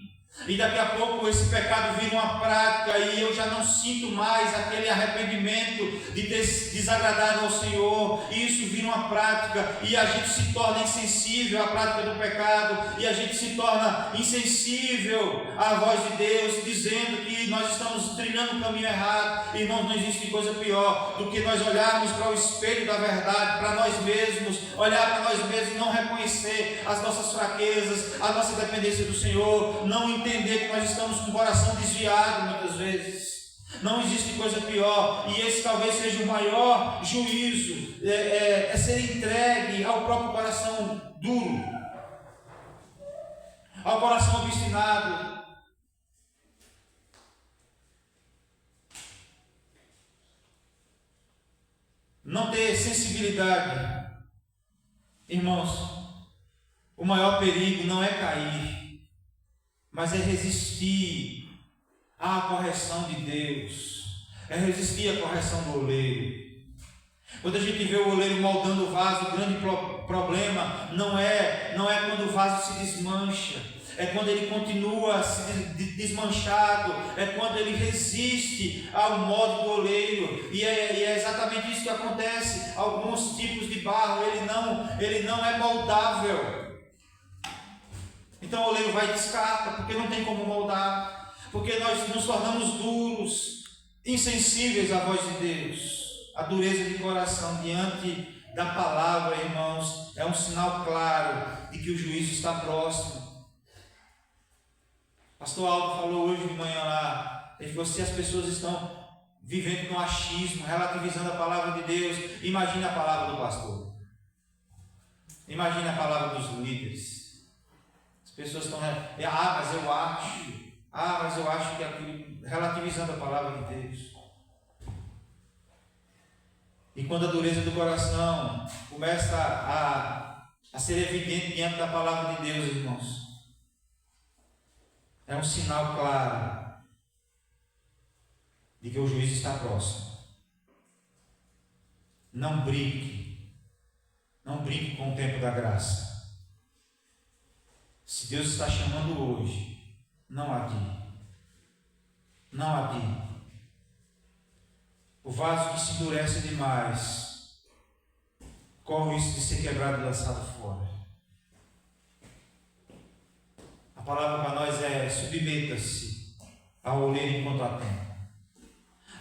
E daqui a pouco esse pecado vira uma prática e eu já não sinto mais aquele arrependimento de ter desagradado ao Senhor. E isso vira uma prática e a gente se torna insensível à prática do pecado, e a gente se torna insensível à voz de Deus, dizendo que nós estamos trilhando o caminho errado. Irmãos, não existe coisa pior do que nós olharmos para o espelho da verdade, para nós mesmos, olhar para nós mesmos e não reconhecer as nossas fraquezas, a nossa dependência do Senhor, não entender que nós estamos com o coração desviado muitas vezes. Não existe coisa pior, e esse talvez seja o maior juízo, é ser entregue ao próprio coração duro, ao coração obstinado. Não ter sensibilidade. Irmãos, o maior perigo não é cair, mas é resistir à correção de Deus, é resistir à correção do oleiro. Quando a gente vê o oleiro moldando o vaso, o grande problema não é quando o vaso se desmancha, é quando ele continua desmanchado, é quando ele resiste ao modo do oleiro, e é exatamente isso que acontece. Alguns tipos de barro, ele não é moldável. Então o oleiro vai e descarta, porque não tem como moldar, porque nós nos tornamos duros, insensíveis à voz de Deus. A dureza de coração diante da palavra, irmãos, é um sinal claro de que o juízo está próximo. Pastor Aldo falou hoje de manhã lá, ele falou: se as pessoas estão vivendo no achismo, relativizando a palavra de Deus, imagine a palavra do pastor, imagine a palavra dos líderes. As pessoas estão, mas eu acho que aquilo, relativizando a palavra de Deus. E quando a dureza do coração começa a ser evidente diante da palavra de Deus, irmãos, é um sinal claro de que o juízo está próximo. Não brinque com o tempo da graça. Se Deus está chamando hoje, não adie. Não adie. O vaso que se endurece demais corre o risco de ser quebrado e lançado fora. A palavra para nós é: submeta-se ao oleiro enquanto há tempo.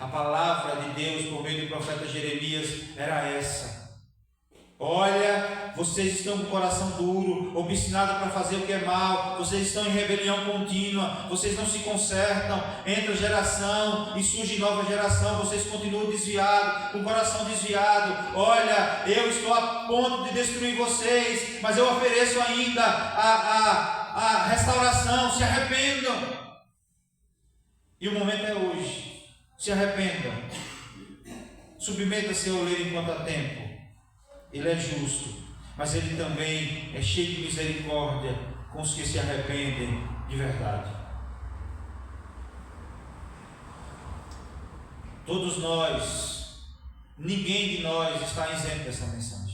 A palavra de Deus por meio do profeta Jeremias era essa: olha, vocês estão com o coração duro, obstinados para fazer o que é mal, vocês estão em rebelião contínua, vocês não se consertam, entra geração e surge nova geração, vocês continuam desviados, com o coração desviado. Olha, eu estou a ponto de destruir vocês, mas eu ofereço ainda a restauração. Se arrependam. E o momento é hoje. Se arrependam. Submeta-se ao oleiro enquanto há tempo. Ele é justo, mas ele também é cheio de misericórdia com os que se arrependem de verdade. Todos nós, ninguém de nós está isento dessa mensagem.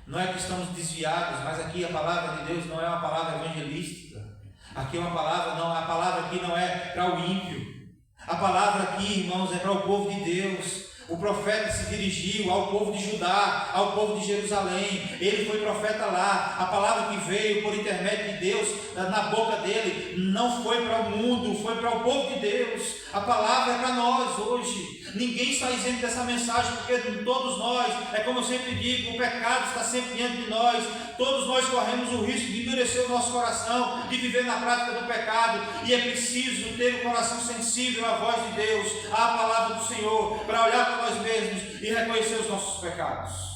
Não é que estamos desviados, mas aqui a palavra de Deus não é uma palavra evangelística. Aqui é uma palavra, não, a palavra aqui não é para o ímpio. A palavra aqui, irmãos, é para o povo de Deus. O profeta se dirigiu ao povo de Judá, ao povo de Jerusalém. Ele foi profeta lá. A palavra que veio por intermédio de Deus na boca dele não foi para o mundo, foi para o povo de Deus. A palavra é para nós hoje. Ninguém está isento dessa mensagem, porque todos nós, é como eu sempre digo, o pecado está sempre diante de nós. Todos nós corremos o risco de endurecer o nosso coração, de viver na prática do pecado, e é preciso ter o coração sensível à voz de Deus, à palavra do Senhor, para olhar para nós mesmos e reconhecer os nossos pecados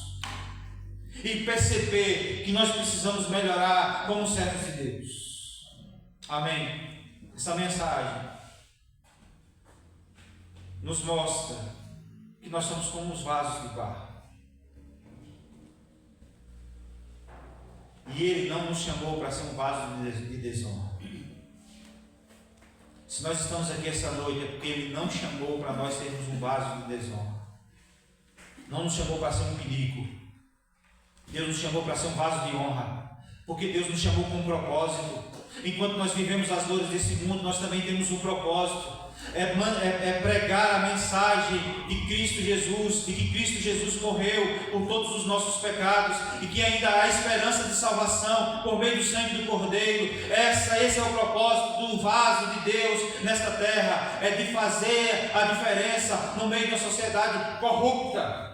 e perceber que nós precisamos melhorar como servos de Deus. Amém? Essa mensagem nos mostra que nós somos como os vasos de barro. E Ele não nos chamou para ser um vaso de desonra. Se nós estamos aqui essa noite é porque Ele não chamou para nós sermos um vaso de desonra. Não nos chamou para ser um perigo. Deus nos chamou para ser um vaso de honra. Porque Deus nos chamou com um propósito. Enquanto nós vivemos as dores desse mundo, nós também temos um propósito. É pregar a mensagem de Cristo Jesus, de que Cristo Jesus morreu por todos os nossos pecados e que ainda há esperança de salvação por meio do sangue do Cordeiro. Esse é o propósito do vaso de Deus nesta terra, é de fazer a diferença no meio de uma sociedade corrupta.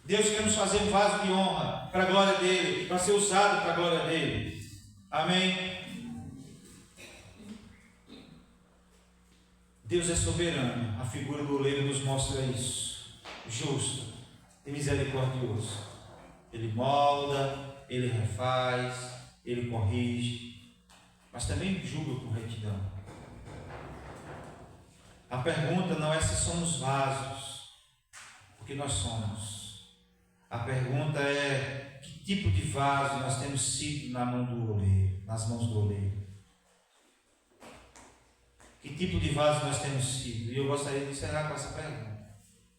Deus quer nos fazer um vaso de honra para a glória dele, para ser usado para a glória dele. Amém? Deus é soberano, a figura do oleiro nos mostra isso. Justo e misericordioso. Ele molda, ele refaz, ele corrige, mas também julga com retidão. A pergunta não é se somos vasos, porque nós somos. A pergunta é que tipo de vaso nós temos sido na mão do oleiro, nas mãos do oleiro. Que tipo de vaso nós temos sido? E eu gostaria de encerrar com essa pergunta.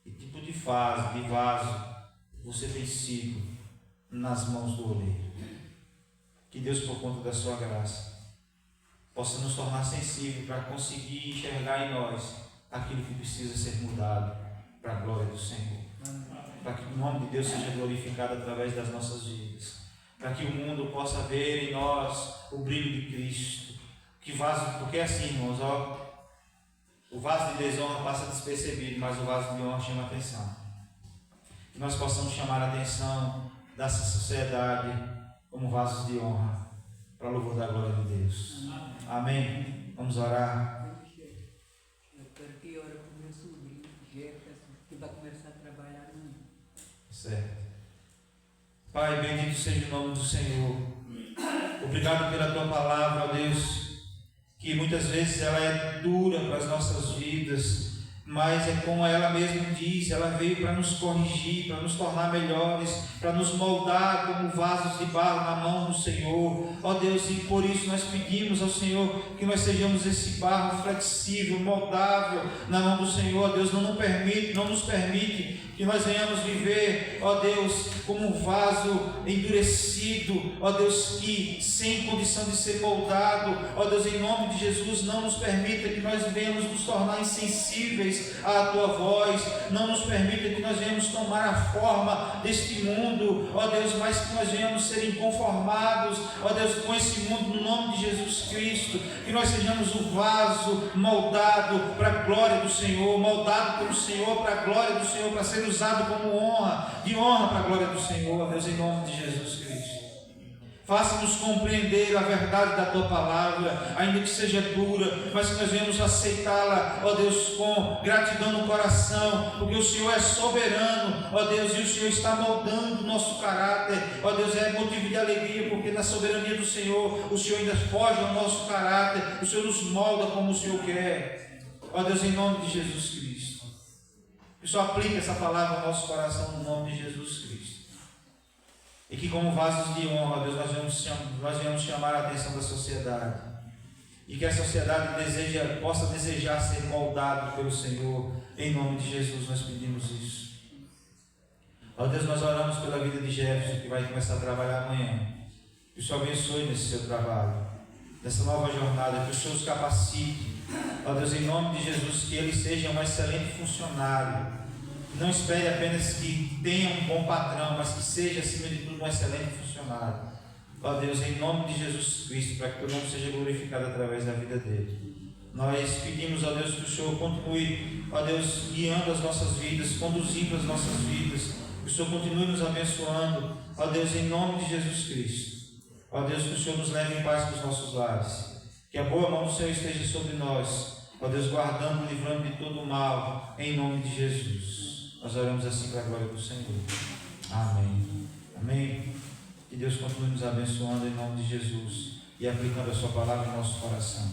Que tipo de vaso você tem sido nas mãos do oleiro. Que Deus, por conta da sua graça, possa nos tornar sensíveis para conseguir enxergar em nós aquilo que precisa ser mudado para a glória do Senhor. Para que o nome de Deus seja glorificado através das nossas vidas. Para que o mundo possa ver em nós o brilho de Cristo. Porque é assim, irmãos, o vaso de desonra passa despercebido, mas o vaso de honra chama atenção. Que nós possamos chamar a atenção dessa sociedade como vasos de honra, para louvor da glória de Deus. Amém? Vamos orar. Eu quero que ore para o meu sobrinho, Jefferson, que vai começar a trabalhar amanhã. Certo. Pai, bendito seja o nome do Senhor. Obrigado pela tua palavra, ó Deus, que muitas vezes ela é dura para as nossas vidas, mas é como ela mesma diz, ela veio para nos corrigir, para nos tornar melhores, para nos moldar como vasos de barro na mão do Senhor. Ó Deus, e por isso nós pedimos ao Senhor que nós sejamos esse barro flexível, moldável na mão do Senhor. Ó Deus, não nos permite que nós venhamos viver, ó Deus, como um vaso endurecido, ó Deus, que sem condição de ser moldado. Ó Deus, em nome de Jesus, não nos permita que nós venhamos nos tornar insensíveis à tua voz, não nos permita que nós venhamos tomar a forma deste mundo, ó Deus, mas que nós venhamos ser inconformados, ó Deus, com esse mundo, no nome de Jesus Cristo, que nós sejamos o vaso moldado para a glória do Senhor, moldado pelo Senhor para a glória do Senhor, para ser usado como honra, de honra para a glória do Senhor, ó Deus, em nome de Jesus Cristo. Faça-nos compreender a verdade da tua palavra, ainda que seja dura, mas que nós venhamos aceitá-la, ó Deus, com gratidão no coração, porque o Senhor é soberano, ó Deus, e o Senhor está moldando o nosso caráter. Ó Deus, é motivo de alegria, porque na soberania do Senhor, o Senhor ainda foge ao nosso caráter, o Senhor nos molda como o Senhor quer. Ó Deus, em nome de Jesus Cristo, que o Senhor aplique essa palavra ao nosso coração, no nome de Jesus Cristo. E que como vasos de honra, Deus, nós venhamos chamar a atenção da sociedade. E que a sociedade possa desejar ser moldado pelo Senhor. Em nome de Jesus nós pedimos isso. Ó Deus, nós oramos pela vida de Jefferson, que vai começar a trabalhar amanhã. Que o Senhor abençoe nesse seu trabalho, nessa nova jornada, que o Senhor os capacite. Ó Deus, em nome de Jesus, que ele seja um excelente funcionário. Não espere apenas que tenha um bom patrão, mas que seja, acima de tudo, um excelente funcionário. Ó Deus, em nome de Jesus Cristo, para que o teu nome seja glorificado através da vida dele. Nós pedimos, ó Deus, que o Senhor continue, ó Deus, guiando as nossas vidas, conduzindo as nossas vidas. Que o Senhor continue nos abençoando, ó Deus, em nome de Jesus Cristo. Ó Deus, que o Senhor nos leve em paz para os nossos lares. Que a boa mão do Senhor esteja sobre nós. Ó Deus, guardando e livrando de todo o mal, em nome de Jesus. Nós oramos assim para a glória do Senhor. Amém. Amém. Que Deus continue nos abençoando em nome de Jesus e aplicando a sua palavra em nosso coração.